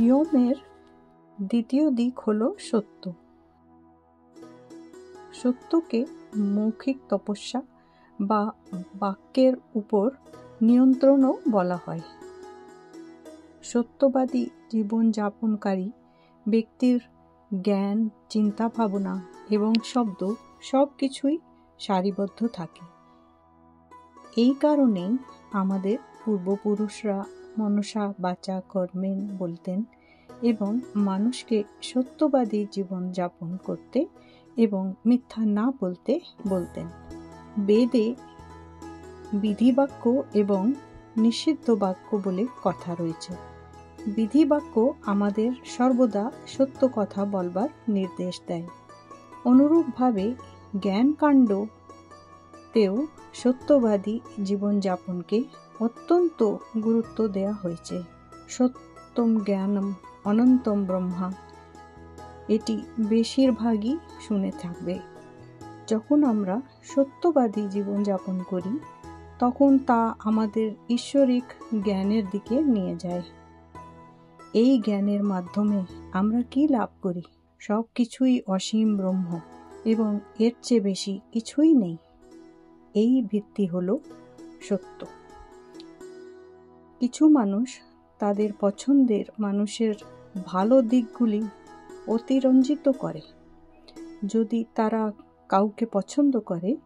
ইয়মের দ্বিতীয় দিক হলো সত্য। সত্যকে মৌখিক তপস্যা বা বাক্যের উপর নিয়ন্ত্রণও বলা হয়। সত্যবাদী জীবনযাপনকারী ব্যক্তির জ্ঞান, চিন্তা ভাবনা এবং শব্দ সব কিছুই সারিবদ্ধ থাকে। এই কারণেই আমাদের পূর্বপুরুষরা মনসা বাচা কর্মেণ বলতেন এবং মানুষকে সত্যবাদী জীবনযাপন করতে এবং মিথ্যা না বলতে বলতেন। বেদে বিধিবাক্য এবং নিষিদ্ধ বাক্য বলে কথা রয়েছে। বিধিবাক্য আমাদের সর্বদা সত্য কথা বলবার নির্দেশ দেয়। অনুরূপভাবে জ্ঞানকাণ্ডতেও সত্যবাদী জীবনযাপনকে অত্যন্ত গুরুত্ব দেওয়া হয়েছে। সত্যম জ্ঞানম অনন্তম ব্রহ্মা, এটি বেশিরভাগই শুনে থাকবে। যখন আমরা সত্যবাদী জীবনযাপন করি তখন তা আমাদের ঈশ্বরিক জ্ঞানের দিকে নিয়ে যায়। এই জ্ঞানের মাধ্যমে আমরা কি লাভ করি? সব কিছুই অসীম ব্রহ্ম এবং এর চেয়ে বেশি কিছুই নেই। এই ভিত্তি হলো সত্য। কিছু মানুষ তাদের পছন্দের মানুষের ভালো দিকগুলি অতিরঞ্জিত করে। যদি তারা কাউকে পছন্দ করে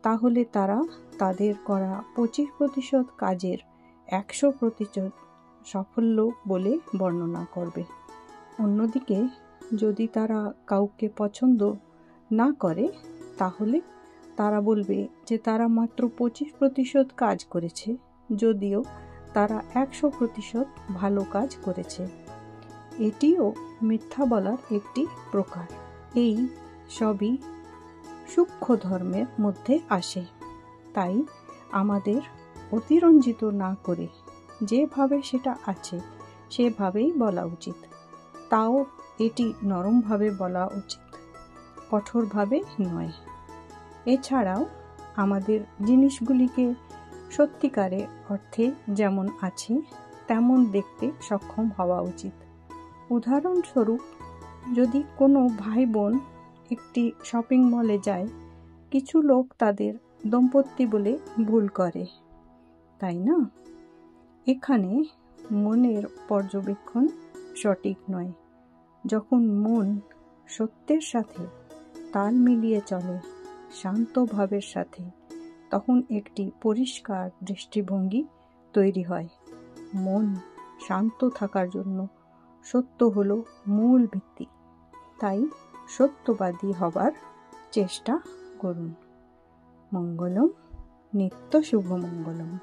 তাহলে তারা তাদের করা 25% কাজের 100% সাফল্য বলে বর্ণনা করবে। অন্যদিকে যদি তারা কাউকে পছন্দ না করে তাহলে তারা বলবে যে তারা মাত্র 25% কাজ করেছে, যদিও তারা 100% ভালো কাজ করেছে। এটিও মিথ্যা বলার একটি প্রকার। এই সবই সূক্ষ্ম ধর্মের মধ্যে আসে। তাই আমাদের অতিরঞ্জিত না করে যেভাবে সেটা আছে সেভাবেই বলা উচিত। তাও এটি নরমভাবে বলা উচিত, কঠোরভাবে নয়। এছাড়াও আমাদের জিনিসগুলিকে সত্যিকারের অর্থে যেমন আছে তেমন দেখতে সক্ষম হওয়া উচিত। উদাহরণস্বরূপ, যদি কোনো ভাই বোন একটি শপিং মলে যায়, কিছু লোক তাদের দম্পতি বলে ভুল করে, তাই না? এখানে মনের পর্যবেক্ষণ সঠিক নয়। যখন মন সত্যের সাথে তাল মিলিয়ে চলে, শান্ত ভাবের সাথে, তখন একটি পরিষ্কার দৃষ্টিভঙ্গি তৈরি হয়। মন শান্ত থাকার জন্য সত্য হলো মূল ভিত্তি। তাই সত্যবাদী হবার চেষ্টা করুন। মঙ্গলম, নিত্য শুভ মঙ্গলম।